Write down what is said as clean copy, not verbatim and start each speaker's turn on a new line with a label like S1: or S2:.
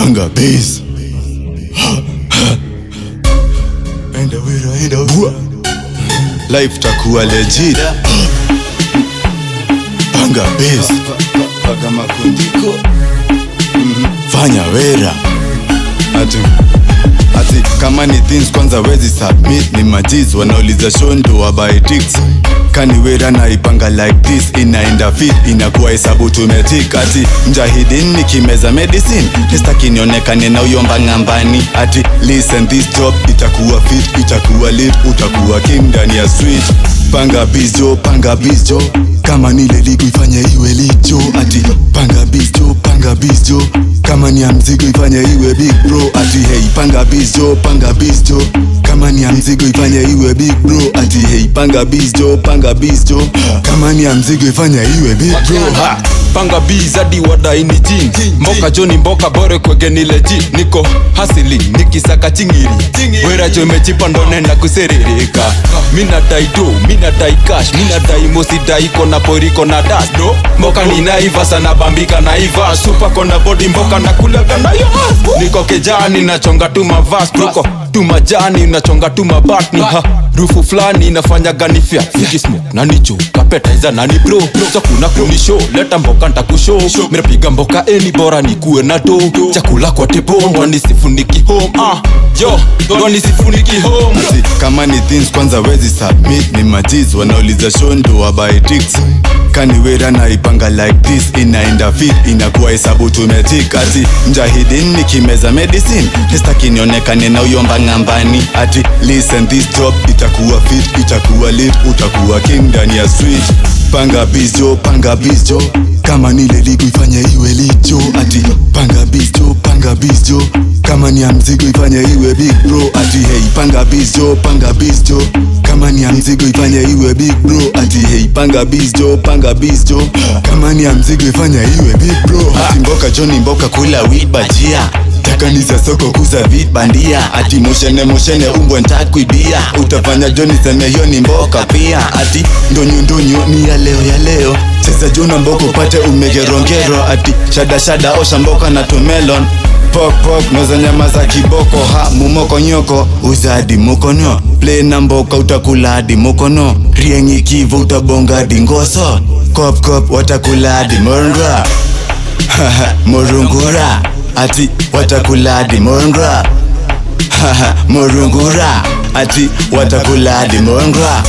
S1: Panga bass. Enda wira. Life takuwa legit. Panga bass. Paga makundiko. Fanya wera. Ati kama ni things kwanza wezi submit. Ni majiz wanauliza show ndo wabuy ticks. Kani wera na ipanga like this. Inaenda fit, inakuwa hesabu tumetik. Ati mjahidin nikimeza medicine. Testa kinionekane na uyomba ngambani. Ati listen this job itakuwa fit, itakuwa lit, utakuwa king ndani ya switch. Panga bizjo, panga bizjo. Kama nile ligu ifanye iwe licho. Ati panga bizjo, panga bizjo. Kama ni ya mzigo ifanye iwe big bro. Ati hey panga bizjo, panga bizjo. Kama ni ya mzigo ifanye iwe big bro. Ati hey panga bizjo, panga bizjo. Kama ni ya mzigo ifanye iwe big bro. Ha!
S2: Panga biz hadi wadai ni jing. Mboka joni mboka bore kwege ni legit. Niko hasili nikisaka chingiri. Wera jo imechipa ndo nenda kuserereka. Mina dai do, mina dai cash. Mina dai mosi dai kona pori kona das do. Mboka ni naiva sana bambika naiva. Super kona body mboka na kulaga na yo. Niko kejani na chonga tu mavas. Niko tu majani na chonga tu mabatni. Rufu flani nafanya gani fia. Fiki smoke na nicho kapeta iza nani bro. Chakuna kuni show leta mboka ntakushow. Mirapiga mboka eni bora nikuwe na do. Chakula kwa tebo wani sifuniki home. Yo, wani sifuniki home.
S1: Ati kama ni things kwanza wezi submit. Ni majiz wanauliza show ndo wabuy ticks. Kani wera na ipanga like this. Inaenda fit, inakuwa hesabu tumetik. Ati mjahidin nikimeza medicine. Testa kinionekane na uyomba ngambani. Ati listen this job itakuwa fit, itakuwa lit, utakuwa king ndani ya switch. Panga bizjo, panga bizjo. Kama nile ligu ifanye iwe licho. Ati panga bizjo, panga bizjo. Kama ni ya mzigo ifanye iwe big bro. Ati hey panga bizjo, panga bizjo. Kama ni ya mzigo ifanye iwe big bro. Ati hey panga bizjo, panga bizjo. Kama ni ya mzigo ifanye iwe big bro. Ati mboka joni mboka kula weed bajia. Takaniza soko kuza vid bandia. Ati moshene umbwe ntakuibia. Utafanya joni seme hiyo ni mboka pia. Ati ndonyo ni ya leo. Cheza jona mboko pate umegerongero. Ati shada osha mboka na tomelon. Pok noza nyama za kiboko. Ha mumoko nyoko uzadi mukono. Play na mboka utakula hadi mukono. Riengi kivo utabonga hadi ngoso. Kop watakula hadi morngwa. Morungura. Ati watakula hadi morngwa. Morungura. Ati watakula hadi morngwa.